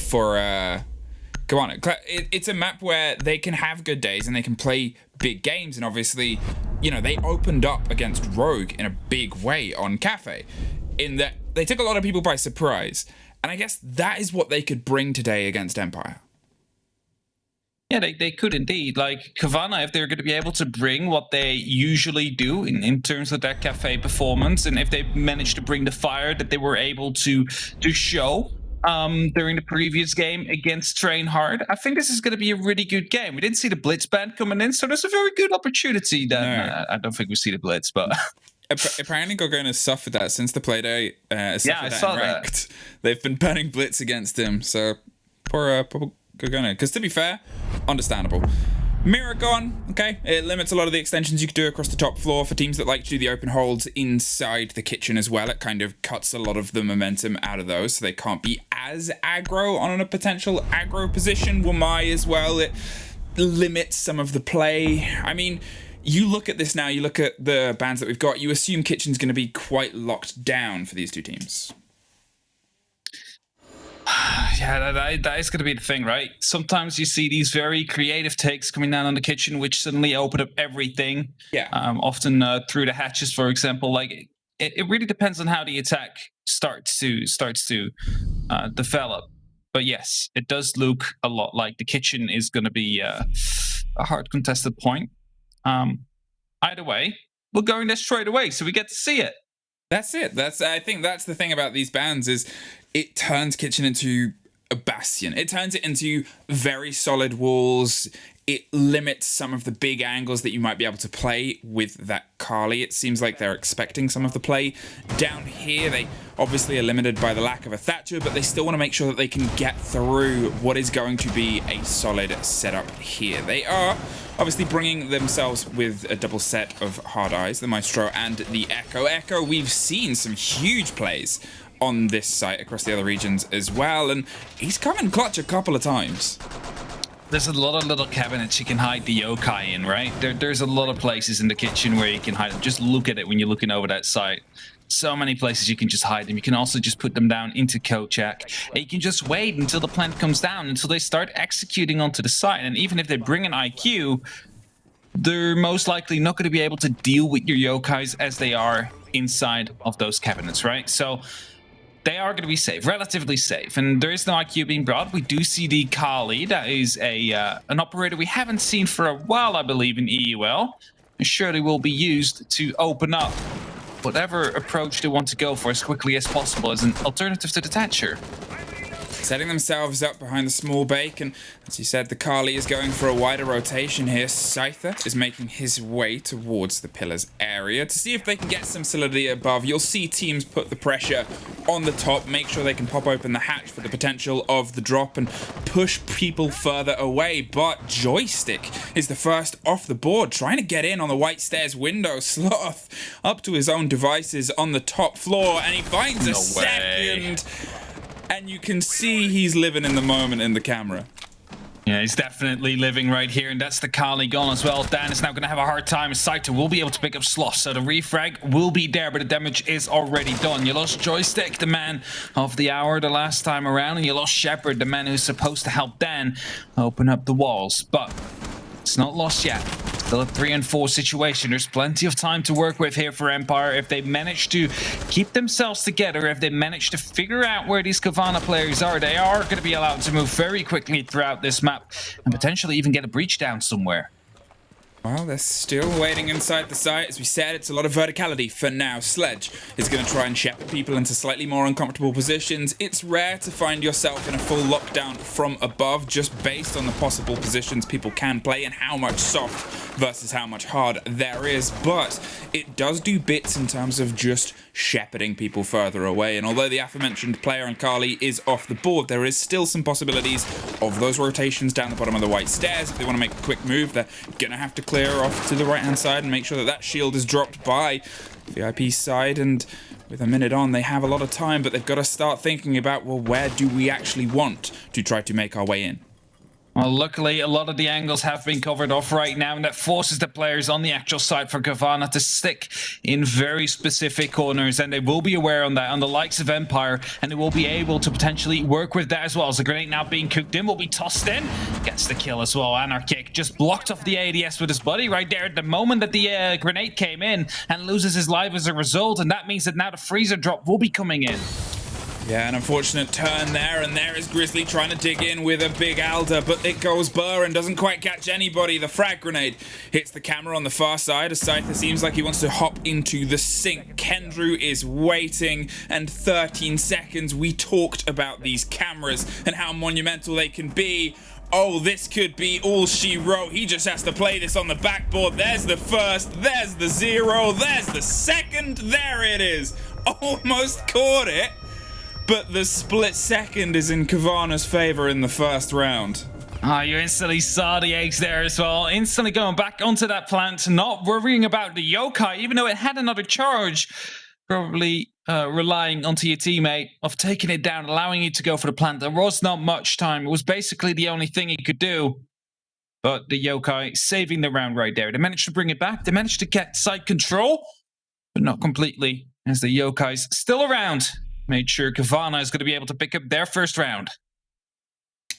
for Cowana. It's a map where they can have good days and they can play big games, and obviously, you know, they opened up against Rogue in a big way on Cafe, in that they took a lot of people by surprise, and I guess that is what they could bring today against Empire. Yeah, they could indeed. Like, Cavanaugh, if they're going to be able to bring what they usually do in terms of their cafe performance, and if they manage to bring the fire that they were able to show during the previous game against TrainHard, I think this is going to be a really good game. We didn't see the Blitz band coming in, so there's a very good opportunity. Then No. I don't think we see the Blitz, but Apparently Gorgon has suffered that since the Playdate. Yeah, I saw that. They've been banning Blitz against him, so poor Gorgon. Because to be fair, understandable. Mirror gone. Okay, it limits a lot of the extensions you could do across the top floor for teams that like to do the open holds inside the kitchen as well. It kind of cuts a lot of the momentum out of those, so they can't be as aggro on a potential aggro position. Wamai as well, it limits some of the play. I mean, you look at this now, you look at the bans that we've got, you assume kitchen's going to be quite locked down for these two teams. yeah, that is going to be the thing, right? Sometimes you see these very creative takes coming down on the kitchen, which suddenly open up everything. Yeah. Often through the hatches, for example. Like, it really depends on how the attack starts to develop. But yes, it does look a lot like the kitchen is going to be a hard contested point. Either way, we're going there straight away, so we get to see it. That's it. I think that's the thing about these bans, is it turns kitchen into a bastion. It turns it into very solid walls. It limits some of the big angles that you might be able to play with that Carly. It seems like they're expecting some of the play. Down here, they obviously are limited by the lack of a Thatcher, but they still want to make sure that they can get through what is going to be a solid setup here. They are obviously bringing themselves with a double set of hard eyes, the Maestro and the Echo. Echo, we've seen some huge plays on this site across the other regions as well, and he's come in clutch a couple of times. There's a lot of little cabinets you can hide the yokai in, right? There's a lot of places in the kitchen where you can hide them. Just look at it when you're looking over that site. So many places you can just hide them. You can also just put them down into Kochak. And you can just wait until the plant comes down, until they start executing onto the site. And even if they bring an IQ, they're most likely not going to be able to deal with your yokais as they are inside of those cabinets, right? So they are going to be safe, relatively safe. And there is no IQ being brought. We do see the Kali. That is an operator we haven't seen for a while, I believe, in EUL. And surely will be used to open up whatever approach they want to go for as quickly as possible as an alternative to the Thatcher. Setting themselves up behind the small bake, and as you said, the Kali is going for a wider rotation here. Scyther is making his way towards the pillars area to see if they can get some solidity above. You'll see teams put the pressure on the top, make sure they can pop open the hatch for the potential of the drop and push people further away. But Joystick is the first off the board, trying to get in on the White Stairs window. Sloth up to his own devices on the top floor, and he finds a second. And you can see he's living in the moment in the camera. Yeah, he's definitely living right here, and that's the Kali gone as well. Dan is now going to have a hard time. Scyther will be able to pick up Sloth, so the refrag will be there, but the damage is already done. You lost Joystick, the man of the hour the last time around, and you lost Shepard, the man who's supposed to help Dan open up the walls. But it's not lost yet. Still a 3 and 4 situation. There's plenty of time to work with here for Empire. If they manage to keep themselves together, if they manage to figure out where these Cavanaugh players are, they are going to be allowed to move very quickly throughout this map and potentially even get a breach down somewhere. Well, they're still waiting inside the site. As we said, it's a lot of verticality for now. Sledge is going to try and shepherd people into slightly more uncomfortable positions. It's rare to find yourself in a full lockdown from above, just based on the possible positions people can play and how much soft versus how much hard there is. But it does do bits in terms of just shepherding people further away. And although the aforementioned player on Kali is off the board, there is still some possibilities of those rotations down the bottom of the White Stairs. If they want to make a quick move, they're going to have to clear off to the right hand side and make sure that that shield is dropped by VIP's side. And with a minute on, they have a lot of time, but they've got to start thinking about, well, where do we actually want to try to make our way in? Well, luckily, a lot of the angles have been covered off right now, and that forces the players on the actual side for Cavanaugh to stick in very specific corners, and they will be aware on that, on the likes of Empire, and they will be able to potentially work with that as well. As the grenade now being cooked in, will be tossed in, gets the kill as well. Anarchic just blocked off the ADS with his buddy right there at the moment that the grenade came in, and loses his life as a result, and that means that now the freezer drop will be coming in. Yeah, an unfortunate turn there, and there is Grizzly trying to dig in with a big Alder, but it goes burr and doesn't quite catch anybody. The frag grenade hits the camera on the far side. Scyther seems like he wants to hop into the sink. Kendrew is waiting, and 13 seconds. We talked about these cameras and how monumental they can be. Oh, this could be all she wrote. He just has to play this on the backboard. There's the first, there's the 0, there's the second. There it is. Almost caught it. But the split second is in Cavanaugh's favor in the first round. You instantly saw the eggs there as well. Instantly going back onto that plant, not worrying about the yokai, even though it had another charge. Probably relying onto your teammate of taking it down, allowing you to go for the plant. There was not much time. It was basically the only thing he could do. But the yokai saving the round right there. They managed to bring it back. They managed to get side control, but not completely, as the yokai's still around. Made sure Cavanaugh is going to be able to pick up their first round.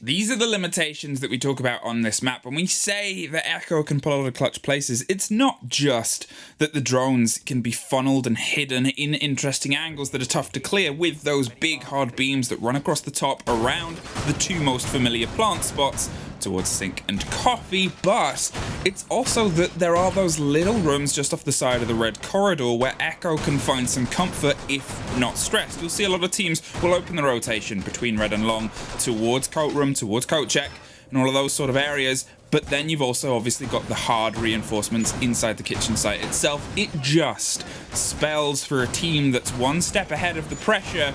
These are the limitations that we talk about on this map. When we say that Echo can pull out of clutch places, it's not just that the drones can be funneled and hidden in interesting angles that are tough to clear with those big hard beams that run across the top around the two most familiar plant spots towards Sink and Coffee, but it's also that there are those little rooms just off the side of the red corridor where Echo can find some comfort if not stressed. You'll see a lot of teams will open the rotation between red and long towards coat room, towards coat check, and all of those sort of areas, but then you've also obviously got the hard reinforcements inside the kitchen site itself. It just spells for a team that's one step ahead of the pressure.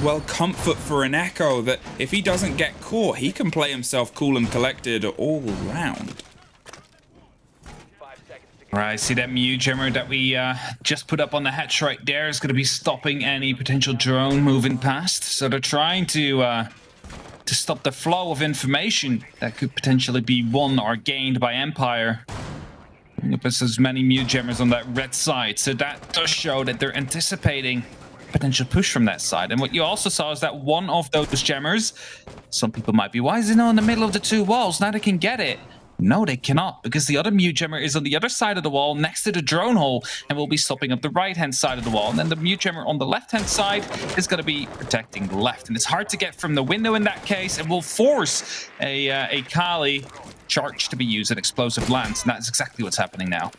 Well, comfort for an Echo that if he doesn't get caught, he can play himself cool and collected all round. Right, see that Mew Gemmer that we just put up on the hatch right there is going to be stopping any potential drone moving past. So they're trying to stop the flow of information that could potentially be won or gained by Empire. There's as many Mew Gemmers on that red side, so that does show that they're anticipating potential push from that side. And what you also saw is that one of those gemmers, some people might be, why is it not in the middle of the two walls? Now they can get it. No, they cannot, because the other Mew Gemmer is on the other side of the wall next to the drone hole and will be stopping up the right-hand side of the wall. And then the Mew Gemmer on the left-hand side is going to be protecting the left. And it's hard to get from the window in that case, and will force a Kali charge to be used, an explosive lance. And that's exactly what's happening now.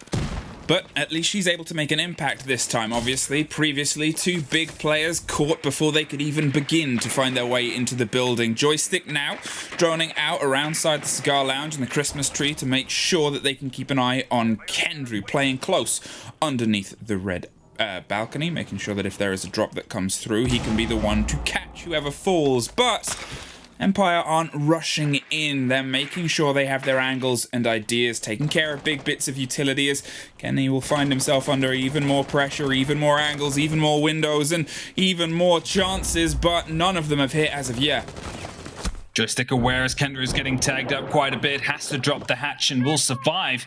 But at least she's able to make an impact this time, obviously. Previously, two big players caught before they could even begin to find their way into the building. Joystick now droning out around the cigar lounge and the Christmas tree to make sure that they can keep an eye on Kendrew, playing close underneath the red balcony, making sure that if there is a drop that comes through, he can be the one to catch whoever falls. But Empire aren't rushing in. They're making sure they have their angles and ideas, taking care of big bits of utility, as Kenny will find himself under even more pressure, even more angles, even more windows, and even more chances, but none of them have hit as of yet. Joystick aware as Kendra is getting tagged up quite a bit, has to drop the hatch and will survive,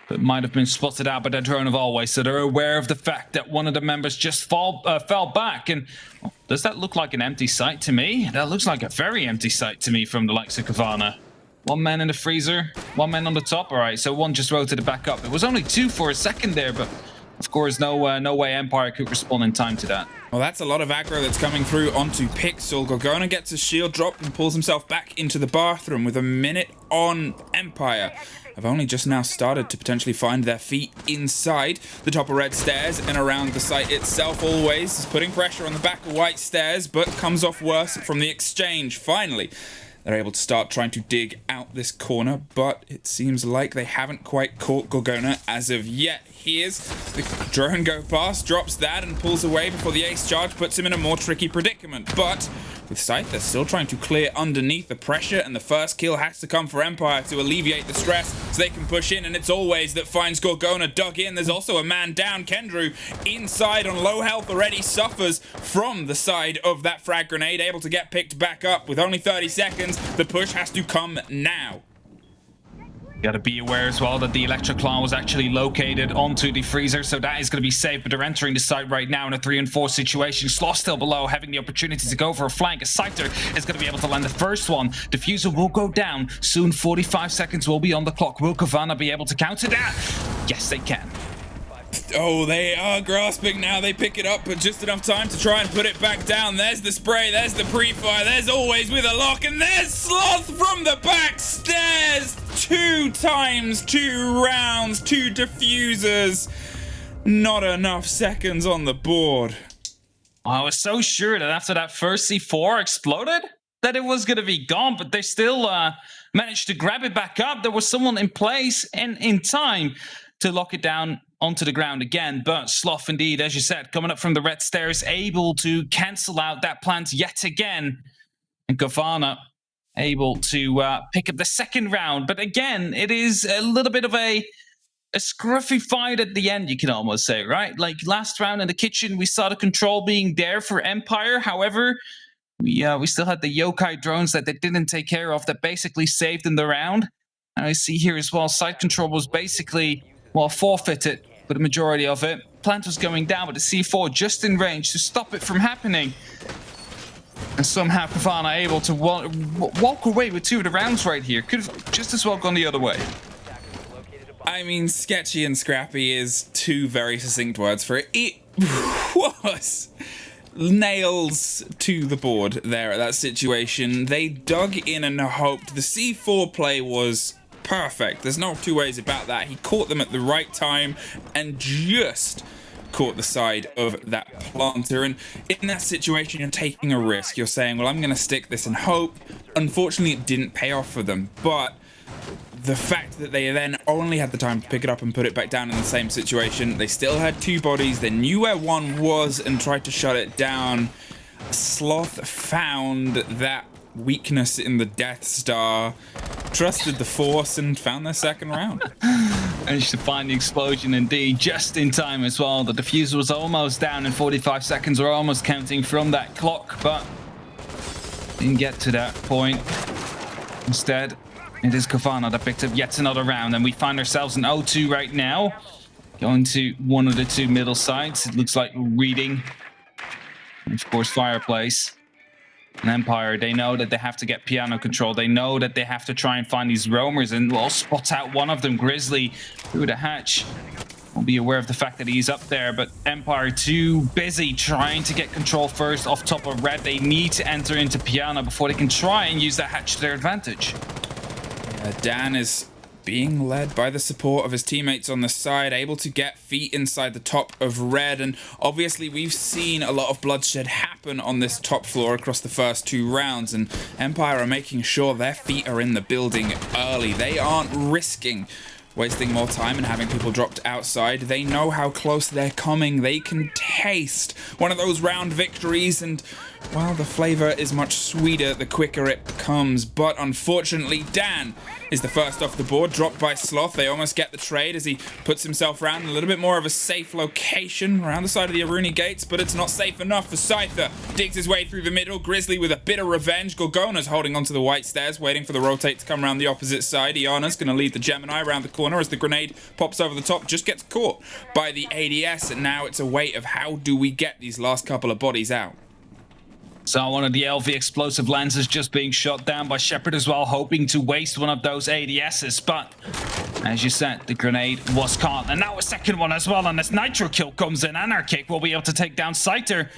but might have been spotted out by the drone of always, so they're aware of the fact that one of the members just fell back. And well, does that look like an empty site to me? That looks like a very empty site to me from the likes of Cavanaugh. One man in the freezer, one man on the top. All right, so one just rotated back up. It was only two for a second there, but of course, no way Empire could respond in time to that. Well, that's a lot of aggro that's coming through onto Pixel. Gorgona gets his shield dropped and pulls himself back into the bathroom with a minute on Empire. Have only just now started to potentially find their feet inside the top of red stairs and around the site itself. Always is putting pressure on the back of white stairs, but comes off worse from the exchange. Finally, they're able to start trying to dig out this corner, but it seems like they haven't quite caught Gorgona as of yet. Here's the drone go past, drops that and pulls away before the ace charge puts him in a more tricky predicament. But with Scythe, they're still trying to clear underneath the pressure, and the first kill has to come for Empire to alleviate the stress so they can push in, and it's always that finds Gorgona dug in. There's also a man down. Kendrew inside on low health already suffers from the side of that frag grenade, able to get picked back up with only 30 seconds. The push has to come now. Got to be aware as well that the Electroclaw was actually located onto the freezer, so that is going to be safe. But they're entering the site right now in a 3-on-4 situation. Sloth still below, having the opportunity to go for a flank. Scyther is going to be able to land the first one. Diffuser will go down soon. 45 seconds will be on the clock. Will Cavanaugh be able to counter that? Yes, they can. Oh, they are grasping now. They pick it up, but just enough time to try and put it back down. There's the spray. There's the pre-fire. There's always with a lock. And there's Sloth from the back stairs. 2 times, 2 rounds, 2 diffusers. Not enough seconds on the board. I was so sure that after that first C4 exploded, that it was going to be gone, but they still managed to grab it back up. There was someone in place and in time to lock it down onto the ground again. But Sloth, indeed, as you said, coming up from the red stairs, able to cancel out that plant yet again. And Cavanaugh able to pick up the second round. But again, it is a little bit of a scruffy fight at the end, you can almost say, right? Like last round in the kitchen, we saw the control being there for Empire. However, we still had the yokai drones that they didn't take care of that basically saved in the round. And I see here as well, side control was basically, well, forfeited for the majority of it. Plant was going down, but the C4 just in range to stop it from happening. And somehow Cavanaugh able to walk away with 2 of the rounds right here. Could have just as well gone the other way. I mean, sketchy and scrappy is 2 very succinct words for it. It was nails to the board there at that situation. They dug in and hoped. The C4 play was perfect. There's no 2 ways about that. He caught them at the right time and just caught the side of that planter. And in that situation, you're taking a risk. You're saying, well, I'm going to stick this and hope. Unfortunately, it didn't pay off for them. But the fact that they then only had the time to pick it up and put it back down in the same situation, they still had 2 bodies. They knew where one was and tried to shut it down. Sloth found that weakness in the Death Star, trusted the Force, and found their second round. Managed to find the explosion indeed, just in time as well. The diffuser was almost down in 45 seconds, or almost counting from that clock, but didn't get to that point. Instead, it is Cavanaugh that picked up yet another round, and we find ourselves in 0-2 right now. Going to one of the 2 middle sides. It looks like Reading. And of course, Fireplace. And Empire, they know that they have to get piano control. They know that they have to try and find these roamers, and we'll spot out one of them, Grizzly, through the hatch. We'll be aware of the fact that he's up there, but Empire too busy trying to get control first off top of Red. They need to enter into piano before they can try and use that hatch to their advantage. Dan is being led by the support of his teammates on the side, able to get feet inside the top of Red. And obviously we've seen a lot of bloodshed happen on this top floor across the first 2 rounds, and Empire are making sure their feet are in the building early. They aren't risking wasting more time and having people dropped outside. They know how close they're coming. They can taste one of those round victories, and well, the flavor is much sweeter the quicker it comes. But unfortunately, Dan is the first off the board, dropped by Sloth. They almost get the trade as he puts himself around a little bit more of a safe location around the side of the Aruni gates, but it's not safe enough for Scyther. Digs his way through the middle. Grizzly with a bit of revenge. Gorgona's holding onto the white stairs, waiting for the rotate to come around the opposite side. Iana's going to lead the Gemini around the corner as the grenade pops over the top, just gets caught by the ADS, and now it's a wait of how do we get these last couple of bodies out. So one of the LV explosive lenses just being shot down by Shepard as well, hoping to waste one of those ADSs. But as you said, the grenade was caught. And now a second one as well. And this Nitro kill comes in, and our kick will be able to take down Scyther.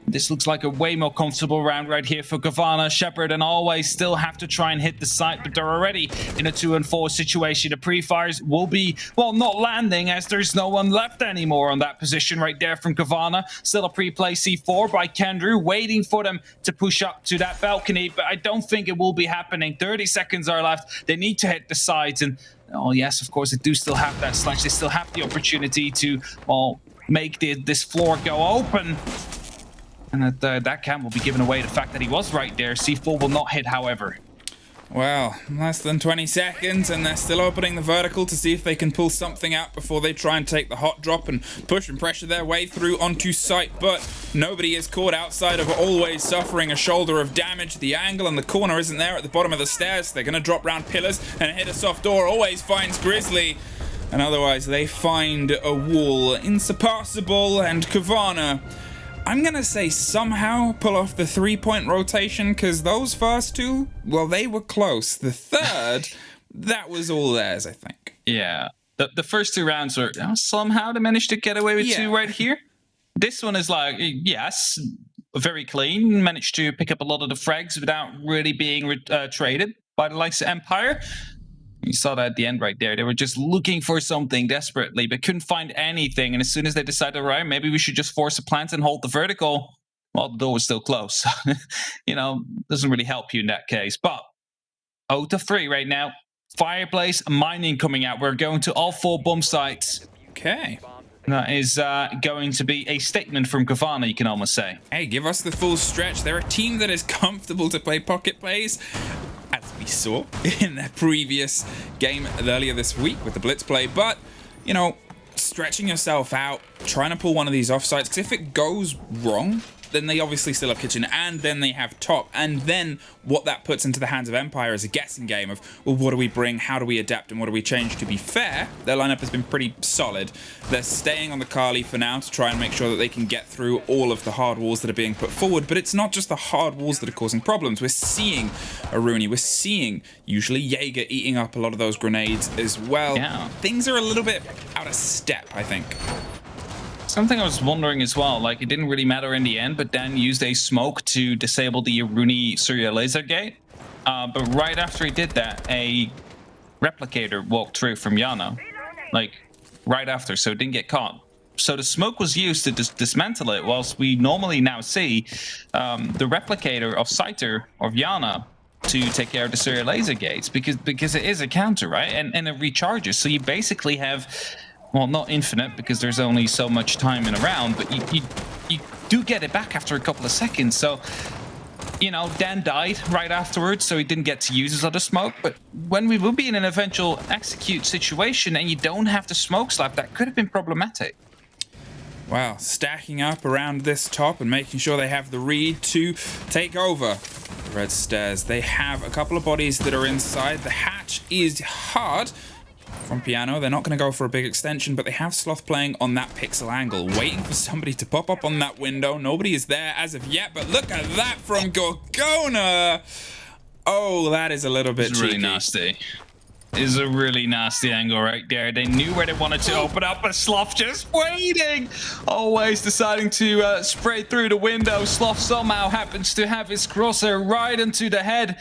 This looks like a way more comfortable round right here for Cavanaugh. Shepard and Always still have to try and hit the site, but they're already in a 2-on-4 situation. The pre-fires will be, well, not landing as there's no one left anymore on that position right there from Cavanaugh. Still a pre-play C4 by Kendrew, waiting for them to push up to that balcony, but I don't think it will be happening. 30 seconds are left. They need to hit the sides, and oh yes, of course, they do still have that slash. They still have the opportunity to, well, make this floor go open. And that cam will be given away the fact that he was right there. C4 will not hit, however. Well, less than 20 seconds, and they're still opening the vertical to see if they can pull something out before they try and take the hot drop and push and pressure their way through onto site. But nobody is caught outside of always suffering a shoulder of damage. The angle and the corner isn't there at the bottom of the stairs. They're going to drop round pillars and hit a soft door. Always finds Grizzly. And otherwise, they find a wall insurpassable, and Cavanaugh, I'm going to say somehow pull off the 3-point rotation, because those first two, well, they were close. The third, that was all theirs, I think. Yeah. The first 2 rounds were somehow they managed to get away with 2 right here. This one is like, yes, very clean. Managed to pick up a lot of the frags without really being traded by the likes of Empire. You saw that at the end right there. They were just looking for something desperately, but couldn't find anything. And as soon as they decided, right, maybe we should just force a plant and hold the vertical, well, the door was still closed. Doesn't really help you in that case. But 0-3 right now. Fireplace, mining coming out. We're going to all 4 bomb sites. Okay. That is going to be a statement from Cavanaugh, you can almost say. Hey, give us the full stretch. They're a team that is comfortable to play pocket plays, as we saw in their previous game earlier this week with the blitz play. But, stretching yourself out, trying to pull one of these offsides, because if it goes wrong, then they obviously still have kitchen, and then they have top, and then what that puts into the hands of Empire is a guessing game of, well, what do we bring, how do we adapt, and what do we change? To be fair, their lineup has been pretty solid. They're staying on the Kali for now to try and make sure that they can get through all of the hard walls that are being put forward, but it's not just the hard walls that are causing problems. We're seeing Aruni, we're seeing usually Jaeger eating up a lot of those grenades as well. Yeah. Things are a little bit out of step, I think. Something I was wondering as well, like it didn't really matter in the end, but Dan used a smoke to disable the Aruni Surya laser gate. But right after he did that, a replicator walked through from Yana. Like, right after, so it didn't get caught. So the smoke was used to dismantle it, whilst we normally now see the replicator of Scyther, of Yana, to take care of the Surya laser gates, because it is a counter, right? And it recharges, so you basically have... Well, not infinite, because there's only so much time in a round, but you do get it back after a couple of seconds. So, Dan died right afterwards, so he didn't get to use his other smoke. But when we will be in an eventual execute situation and you don't have the smoke slap, that could have been problematic. Wow, stacking up around this top and making sure they have the read to take over the red stairs. They have a couple of bodies that are inside. The hatch is hard. From Piano, they're not going to go for a big extension, but they have Sloth playing on that pixel angle, waiting for somebody to pop up on that window. Nobody is there as of yet, but look at that from Gorgona. Oh, that is a little bit cheeky. Really nasty. Is a really nasty angle right there. They knew where they wanted to open up, but Sloth just waiting. Always deciding to spray through the window. Sloth somehow happens to have his crosshair right into the head.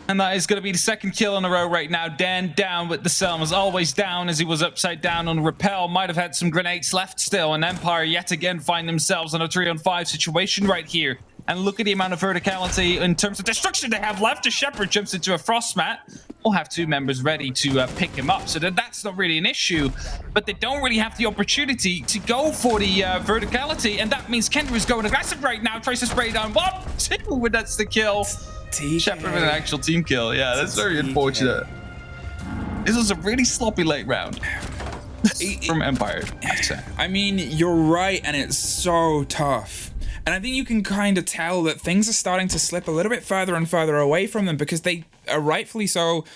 And that is going to be the 2nd kill in a row right now. Dan down with the Selmas, always down as he was upside down on Repel. Might have had some grenades left still. And Empire yet again find themselves in a 3-on-5 situation right here. And look at the amount of verticality in terms of destruction they have left. The Shepherd jumps into a frost mat. We'll have 2 members ready to pick him up. So that's not really an issue. But they don't really have the opportunity to go for the verticality. And that means Kendra is going aggressive right now. Tries to spray down 1, 2, and that's the kill. Shepherd with an actual team kill. Yeah, that's very unfortunate. This was a really sloppy late round from Empire, I'd say. I mean, you're right, and it's so tough. And I think you can kind of tell that things are starting to slip a little bit further and further away from them, because they are rightfully so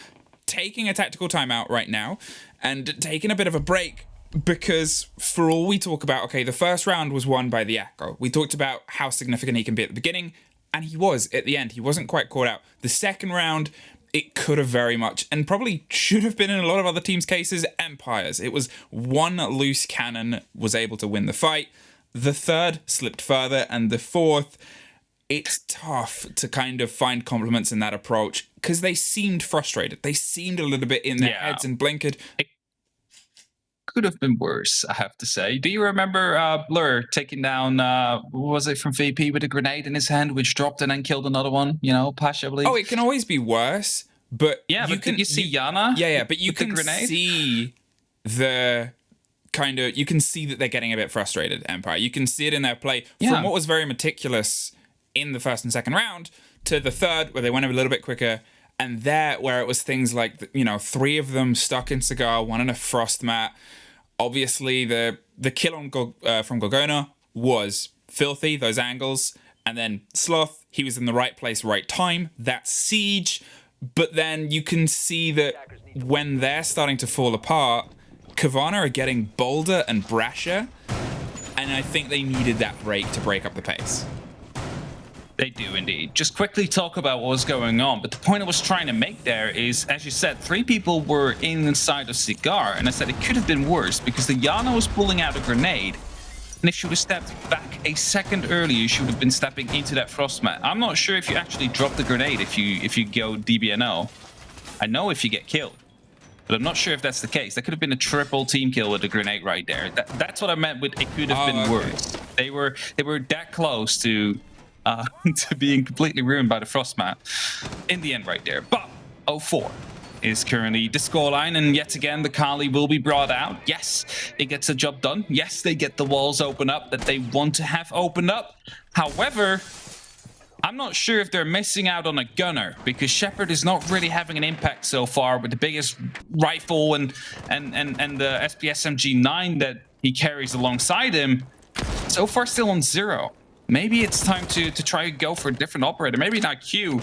taking a tactical timeout right now and taking a bit of a break. Because for all we talk about, okay, the first round was won by the Echo. We talked about how significant he can be at the beginning. And he was at the end. He wasn't quite caught out. The second round, it could have very much, and probably should have been in a lot of other teams' cases, Empires. It was one loose cannon was able to win the fight. The third slipped further, and the fourth, it's tough to kind of find compliments in that approach, because they seemed frustrated. They seemed a little bit in their heads and blinkered. Could have been worse, I have to say. Do you remember Blur taking down, what was it, from VP with a grenade in his hand, which dropped and then killed another one? Pasha, I believe. Oh, it can always be worse, but you see Yana? Yeah, but you can see the kind of, you can see that they're getting a bit frustrated, Empire. You can see it in their play from what was very meticulous in the first and second round to the third, where they went a little bit quicker. And there, where it was things like, you know, 3 of them stuck in Cigar, 1 in a Frost Mat. Obviously, the kill on from Gorgona was filthy, those angles. And then Sloth, he was in the right place, right time. That's Siege. But then you can see that when they're starting to fall apart, Cavanaugh are getting bolder and brasher. And I think they needed that break to break up the pace. They do indeed. Just quickly talk about what was going on. But the point I was trying to make there is, as you said, 3 people were inside of Cigar. And I said it could have been worse because the Yana was pulling out a grenade. And if she would have stepped back a second earlier, she would have been stepping into that frost mat. I'm not sure if you actually drop the grenade if you go DBNO. I know if you get killed, but I'm not sure if that's the case. That could have been a triple team kill with a grenade right there. That's what I meant with it could have been worse. They were that close to to being completely ruined by the frost mat in the end right there. But 0-4 is currently the scoreline, and yet again the Kali will be brought out. Yes, it gets a job done. Yes, they get the walls open up that they want to have opened up. However, I'm not sure if they're missing out on a gunner, because Shepard is not really having an impact so far with the biggest rifle and the SPSMG9 that he carries alongside him. So far still on 0. Maybe it's time to try to go for a different operator. Maybe not Q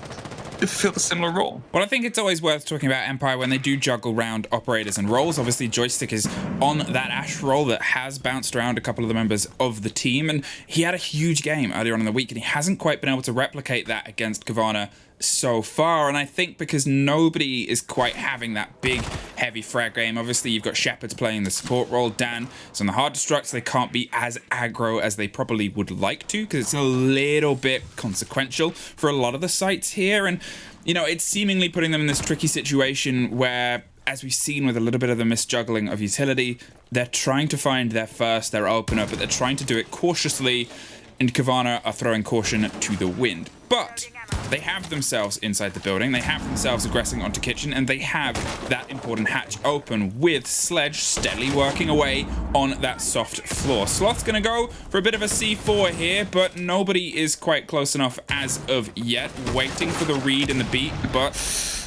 to fill a similar role. Well, I think it's always worth talking about Empire when they do juggle round operators and roles. Obviously, Joystick is on that Ash role that has bounced around a couple of the members of the team, and he had a huge game earlier on in the week, and he hasn't quite been able to replicate that against Cavanaugh so far. And I think because nobody is quite having that big, heavy frag game. Obviously, you've got Shepard's playing the support role. Dan is on the hard destructs. They can't be as aggro as they probably would like to, because it's a little bit consequential for a lot of the sites here. And, you know, it's seemingly putting them in this tricky situation where, as we've seen with a little bit of the misjuggling of utility, they're trying to find their opener, but they're trying to do it cautiously, and Cavanaugh are throwing caution to the wind. But they have themselves inside the building, they have themselves aggressing onto kitchen, and they have that important hatch open with Sledge steadily working away on that soft floor. Sloth's gonna go for a bit of a C4 here, but nobody is quite close enough as of yet. Waiting for the read and the beat, but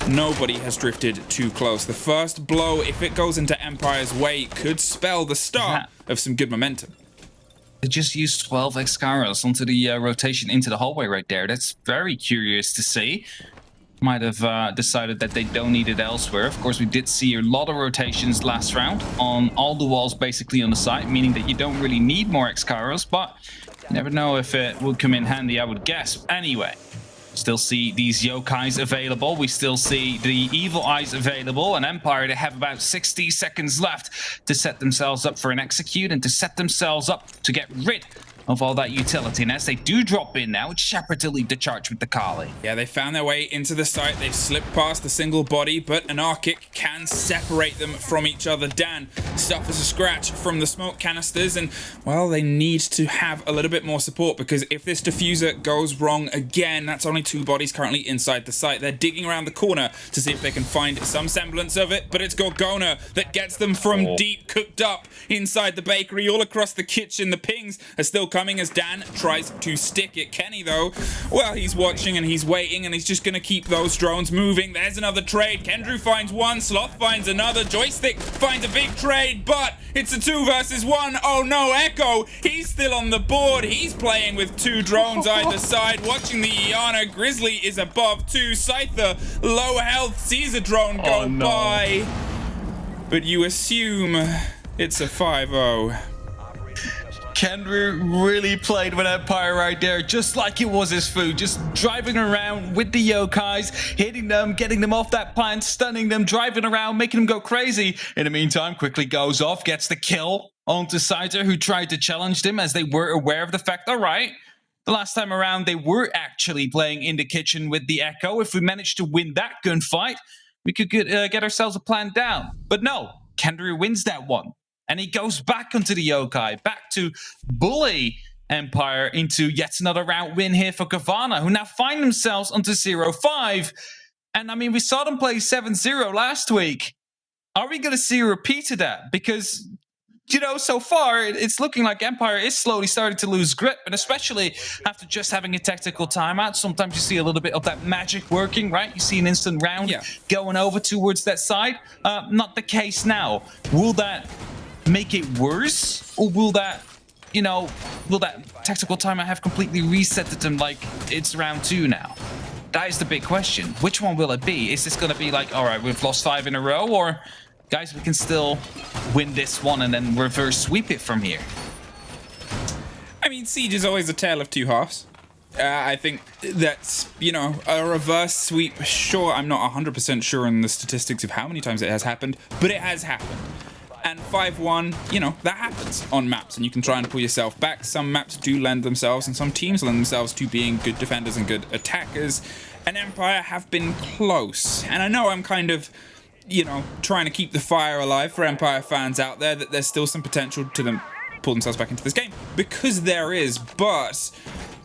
nobody has drifted too close. The first blow, if it goes into Empire's way, could spell the start of some good momentum. They just used 12 Excaros onto the rotation into the hallway right there. That's very curious to see. Might have decided that they don't need it elsewhere. Of course, we did see a lot of rotations last round on all the walls basically on the site, meaning that you don't really need more Excaros, but you never know if it would come in handy, I would guess. Anyway, still see these Yokais available. We still see the Evil Eyes available. And Empire, they have about 60 seconds left to set themselves up for an execute and to set themselves up to get rid of all that utility. And as they do drop in now, it's Shepard to lead the charge with the Kali. Yeah, they found their way into the site. They've slipped past the single body, but an Arctic can separate them from each other. Dan suffers a scratch from the smoke canisters, and, well, they need to have a little bit more support, because if this diffuser goes wrong again, that's only 2 bodies currently inside the site. They're digging around the corner to see if they can find some semblance of it, but it's Gorgona that gets them from deep, cooked up inside the bakery, all across the kitchen. The pings are still coming as Dan tries to stick it. Kenny, though, well, he's watching and he's waiting, and he's just going to keep those drones moving. There's another trade. Kendrew finds one. Sloth finds another. Joystick finds a big trade, but it's a 2 versus 1. Oh, no, Echo. He's still on the board. He's playing with 2 drones either side, watching the Iana. Grizzly is above 2. Scyther, low health, sees a drone go by. But you assume it's a 5-0. Kendrew really played with Empire right there, just like it was his food, just driving around with the Yokais, hitting them, getting them off that plant, stunning them, driving around, making them go crazy. In the meantime, quickly goes off, gets the kill onto Scyther, who tried to challenge them, as they were aware of the fact, all right, the last time around they were actually playing in the kitchen with the Echo. If we managed to win that gunfight, we could get ourselves a plan down. But no, Kendrew wins that one. And he goes back onto the Yokai, back to bully Empire into yet another round win here for Cavanaugh, who now find themselves onto 0-5. And I mean, we saw them play 7-0 last week. Are we going to see a repeat of that? Because so far it's looking like Empire is slowly starting to lose grip, and especially after just having a tactical timeout, sometimes you see a little bit of that magic working, right? You see an instant round going over towards that side. Not the case now. Will that make it worse, or will that tactical timeout have completely resetted them like it's round 2 now? That is the big question. Which one will it be? Is this going to be like, all right, we've lost 5 in a row, or guys, we can still win this one and then reverse sweep it from here? I mean, Siege is always a tale of two halves. I think that's, a reverse sweep. Sure, I'm not 100% sure in the statistics of how many times it has happened, but it has happened. And 5-1, that happens on maps, and you can try and pull yourself back. Some maps do lend themselves, and some teams lend themselves to being good defenders and good attackers. And Empire have been close. And I know I'm kind of, trying to keep the fire alive for Empire fans out there, that there's still some potential to them pull themselves back into this game, because there is. But,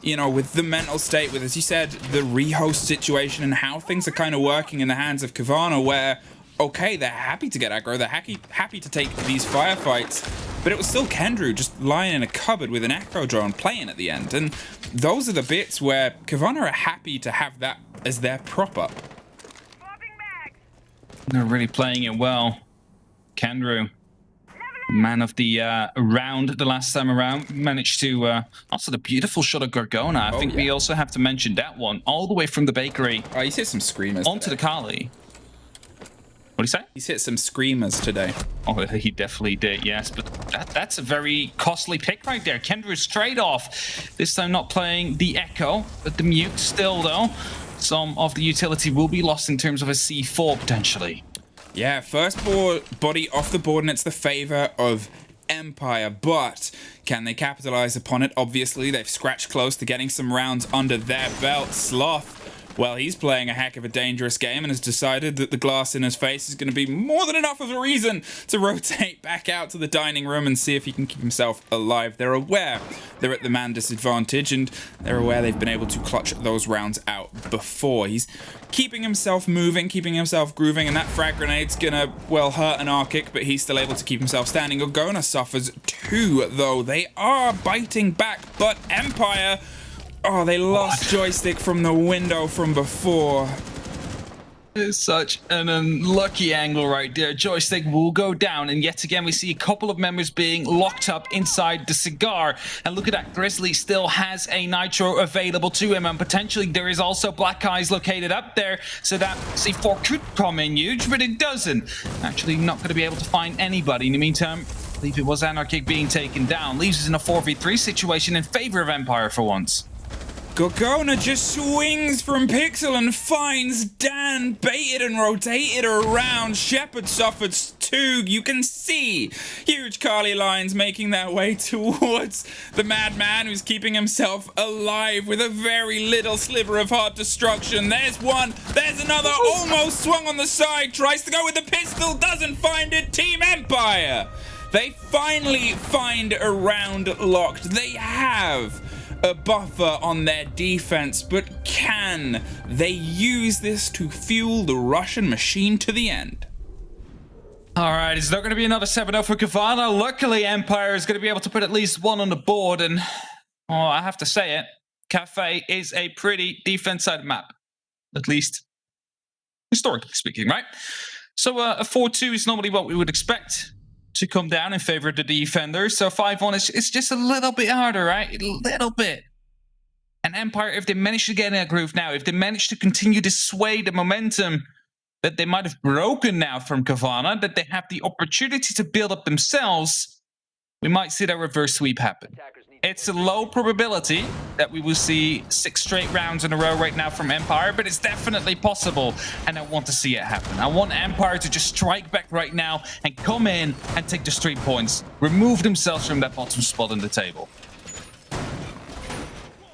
with the mental state, with, as you said, the rehost situation and how things are kind of working in the hands of Cavanaugh, where, okay, they're happy to get aggro, they're happy to take these firefights, but it was still Kendrew just lying in a cupboard with an echo drone playing at the end. And those are the bits where Cavanaugh are happy to have that as their prop up. They're really playing it well. Kendrew, man of the round the last time around, managed to also the beautiful shot of Gorgona. I think we also have to mention that one, all the way from the bakery. Oh, he's hit some screamers onto the Kali. What do you say? He's hit some screamers today. Oh, he definitely did, yes. But that's a very costly pick right there. Kendrew straight off. This time not playing the Echo, but the Mute still, though. Some of the utility will be lost in terms of a C4, potentially. Yeah, first body off the board, and it's the favor of Empire. But can they capitalize upon it? Obviously, they've scratched close to getting some rounds under their belt. Sloth, well, he's playing a heck of a dangerous game and has decided that the glass in his face is going to be more than enough of a reason to rotate back out to the dining room and see if he can keep himself alive. They're aware they're at the man disadvantage, and they're aware they've been able to clutch those rounds out before. He's keeping himself moving, keeping himself grooving, and that frag grenade's going to, well, hurt an R-kick, but he's still able to keep himself standing. Gorgona suffers too, though. They are biting back, but Empire... Oh, they lost Joystick from the window from before. It's such an unlucky angle right there. Joystick will go down, and yet again we see a couple of members being locked up inside the cigar. And look at that, Grizzly still has a nitro available to him, and potentially there is also Black Eyes located up there, so that C4 could come in huge, but it doesn't. Actually not going to be able to find anybody. In the meantime, I believe it was Anarchic being taken down. Leaves us in a 4v3 situation in favor of Empire for once. Gorgona just swings from Pixel and finds Dan, baited and rotated around. Shepard suffers too. You can see huge Kali lines making their way towards the madman who's keeping himself alive with a very little sliver of heart destruction. There's one, there's another, almost swung on the side, tries to go with the pistol, doesn't find it. Team Empire, they finally find a round locked. They have a buffer on their defense, but can they use this to fuel the Russian machine to the end? All right, is there going to be another 7-0 for Cavanaugh? Luckily, Empire is going to be able to put at least one on the board, and I have to say it, Cafe is a pretty defense-side map, at least historically speaking, right? So a 4-2 is normally what we would expect to come down in favor of the defenders. So 5-1 is just a little bit harder, right? A little bit. And Empire, if they manage to get in a groove now, if they manage to continue to sway the momentum that they might have broken now from Cavanaugh, that they have the opportunity to build up themselves, we might see that reverse sweep happen. It's a low probability that we will see 6 straight rounds in a row right now from Empire, but it's definitely possible, and I want to see it happen. I want Empire to just strike back right now and come in and take the 3 points, remove themselves from that bottom spot in the table.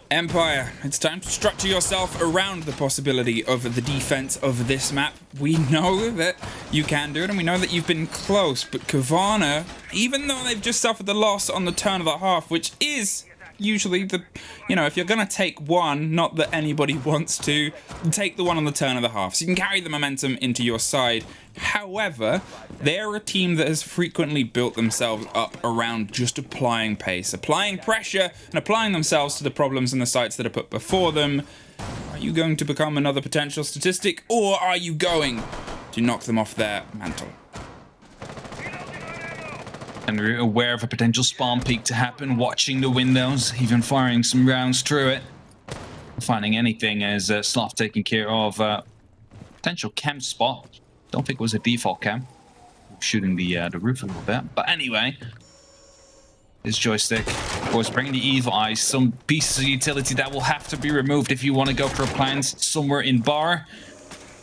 Empire, it's time to structure yourself around the possibility of the defense of this map. We know that you can do it, and we know that you've been close, but Cavanaugh, even though they've just suffered the loss on the turn of the half, which is, usually the, you know, if you're going to take one, not that anybody wants to, take the one on the turn of the half. So you can carry the momentum into your side. However, they're a team that has frequently built themselves up around just applying pace, applying pressure, and applying themselves to the problems and the sites that are put before them. Are you going to become another potential statistic, or are you going to knock them off their mantle? And we're aware of a potential spawn peak to happen, watching the windows, even firing some rounds through it. Finding anything as Sloth taking care of potential cam spot. Don't think it was a default cam. Shooting the roof a little bit. But anyway, this joystick, of course, bringing the evil eyes, some pieces of utility that will have to be removed if you want to go for a plant somewhere in bar.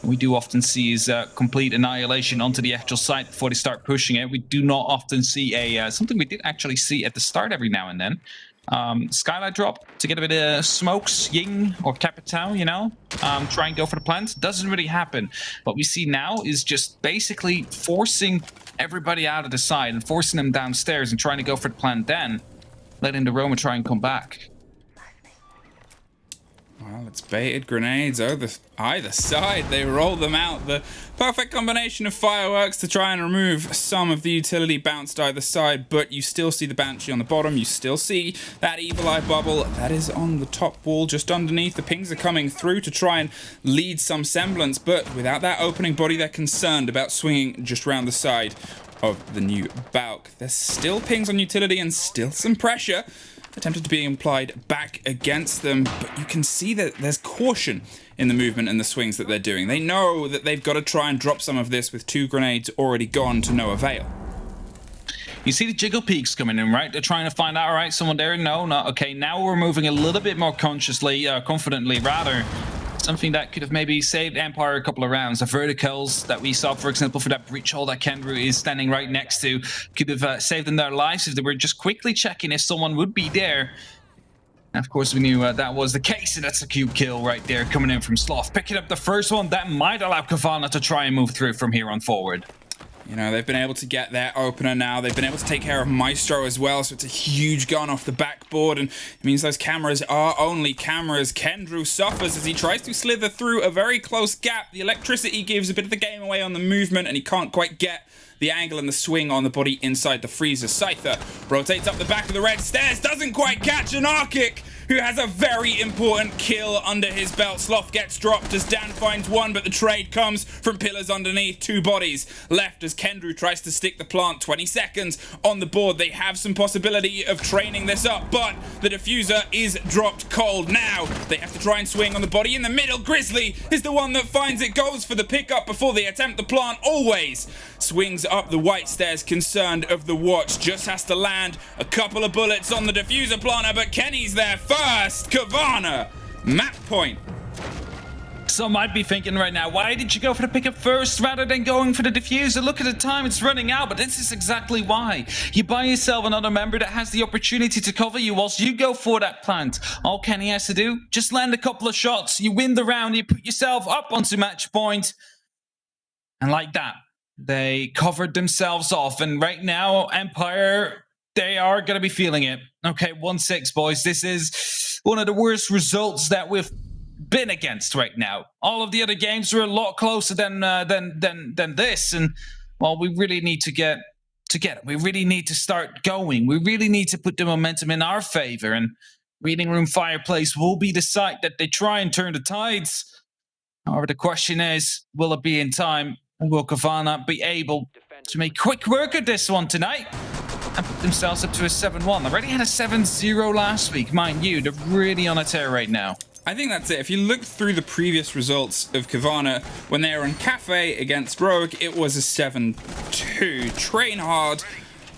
We do often see is complete annihilation onto the actual site before they start pushing it. We do not often see a something we did actually see at the start every now and then. Skylight drop to get a bit of smokes, Ying or Capitao, you know, try and go for the plant. Doesn't really happen. What we see now is just basically forcing everybody out of the side and forcing them downstairs and trying to go for the plant, then letting the Roma try and come back. Well, it's baited grenades over either side. They roll them out. The perfect combination of fireworks to try and remove some of the utility bounced either side, but you still see the Banshee on the bottom. You still see that Evil Eye bubble that is on the top wall just underneath. The pings are coming through to try and lead some semblance, but without that opening body, they're concerned about swinging just round the side of the new Balk. There's still pings on utility and still some pressure attempted to be implied back against them, but you can see that there's caution in the movement and the swings that they're doing. They know that they've got to try and drop some of this with 2 grenades already gone to no avail. You see the jiggle peaks coming in, right? They're trying to find out, all right, someone there? No, not okay. Now we're moving a little bit more consciously, confidently, rather. Something that could have maybe saved Empire a couple of rounds. The verticals that we saw, for example, for that breach hole that Kendrew is standing right next to, could have saved them their lives if they were just quickly checking if someone would be there. And of course, we knew that was the case, and that's a cute kill right there coming in from Sloth. Picking up the first one, that might allow Cavanaugh to try and move through from here on forward. You know, they've been able to get their opener now. They've been able to take care of Maestro as well, so it's a huge gun off the backboard, and it means those cameras are only cameras. Kendrew suffers as he tries to slither through a very close gap. The electricity gives a bit of the game away on the movement, and he can't quite get the angle and the swing on the body inside the freezer. Scyther rotates up the back of the red stairs, doesn't quite catch an Arkic, who has a very important kill under his belt. Sloth gets dropped as Dan finds one, but the trade comes from pillars underneath. 2 bodies left as Kendrew tries to stick the plant. 20 seconds on the board. They have some possibility of training this up, but the diffuser is dropped cold. Now they have to try and swing on the body in the middle. Grizzly is the one that finds it, goes for the pickup before they attempt the plant. Always swings up the white stairs, concerned of the watch. Just has to land a couple of bullets on the diffuser planter, but Kenny's there first. Cavanaugh, map point. Some might be thinking right now, why did you go for the pickup first rather than going for the diffuser? Look at the time, it's running out, but this is exactly why. You buy yourself another member that has the opportunity to cover you whilst you go for that plant. All Kenny has to do, just land a couple of shots, you win the round, you put yourself up onto match point. And like that, they covered themselves off, and right now, Empire, they are going to be feeling it. Okay, 1-6, boys. This is one of the worst results that we've been against right now. All of the other games were a lot closer than this, and well, we really need to get together. We really need to start going. We really need to put the momentum in our favor, and Reading Room Fireplace will be the site that they try and turn the tides. However, the question is, will it be in time? And will Cavanaugh be able to make quick work of this one tonight and put themselves up to a 7-1? They already had a 7-0 last week, mind you. They're really on a tear right now. I think that's it. If you look through the previous results of Cavanaugh, when they were in Cafe against Rogue, it was a 7-2. TrainHard,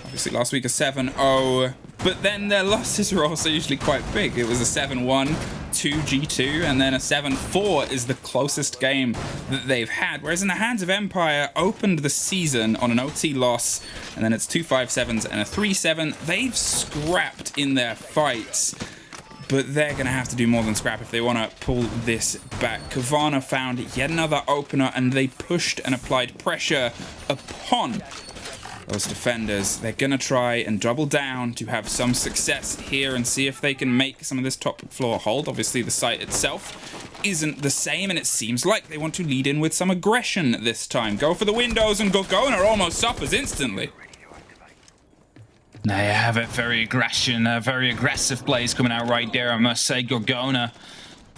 obviously last week a 7-0, but then their losses are also usually quite big. It was a 7-1, 2G2, and then a 7-4 is the closest game that they've had. Whereas in the hands of Empire, opened the season on an OT loss, and then it's 2 5-7s and a 3-7. They've scrapped in their fights, but they're going to have to do more than scrap if they want to pull this back. Cavanaugh found yet another opener, and they pushed and applied pressure upon those defenders. They're going to try and double down to have some success here and see if they can make some of this top floor hold. Obviously, the site itself isn't the same, and it seems like they want to lead in with some aggression this time. Go for the windows, and Cowana almost suffers instantly. There you have it. Very aggressive plays coming out right there. I must say, Cowana,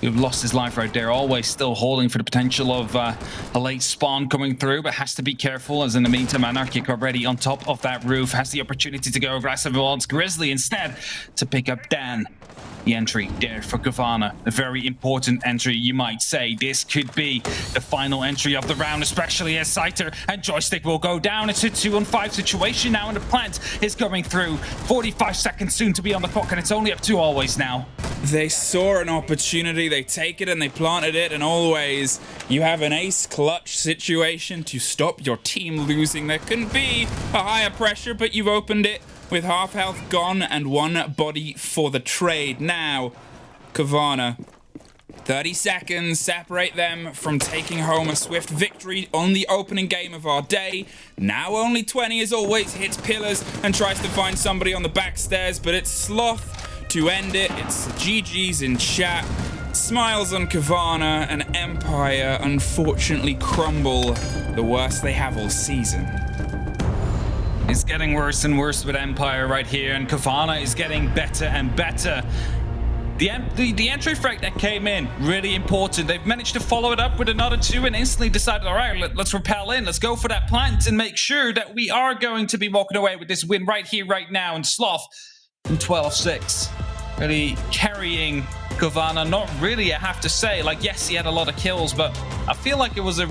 who've lost his life right there, always still holding for the potential of a late spawn coming through, but has to be careful, as in the meantime, Anarchic already on top of that roof, has the opportunity to go aggressive towards Grizzly instead to pick up Dan. The entry there for Cavanaugh, a very important entry, you might say. This could be the final entry of the round, especially as Scyther and Joystick will go down. It's a 2-on-5 situation now, and the plant is coming through. 45 seconds soon to be on the clock, and it's only up to Always now. They saw an opportunity, they take it and they planted it, and Always, you have an ace clutch situation to stop your team losing. There couldn't be a higher pressure, but you've opened it with half health gone and one body for the trade. Now, Cavanaugh, 30 seconds separate them from taking home a swift victory on the opening game of our day. Now only 20 as Always hits pillars and tries to find somebody on the back stairs, but it's Sloth to end it. It's GG's in chat. Smiles on Cavanaugh, and Empire unfortunately crumble, the worst they have all season. It's getting worse and worse with Empire right here, and Cavanaugh is getting better and better. The entry frag that came in, really important. They've managed to follow it up with another 2 and instantly decided, all right, let's repel in. Let's go for that plant and make sure that we are going to be walking away with this win right here, right now. And Sloth from 12-6, really carrying Cavanaugh. Not really, I have to say. Like, yes, he had a lot of kills, but I feel like it was a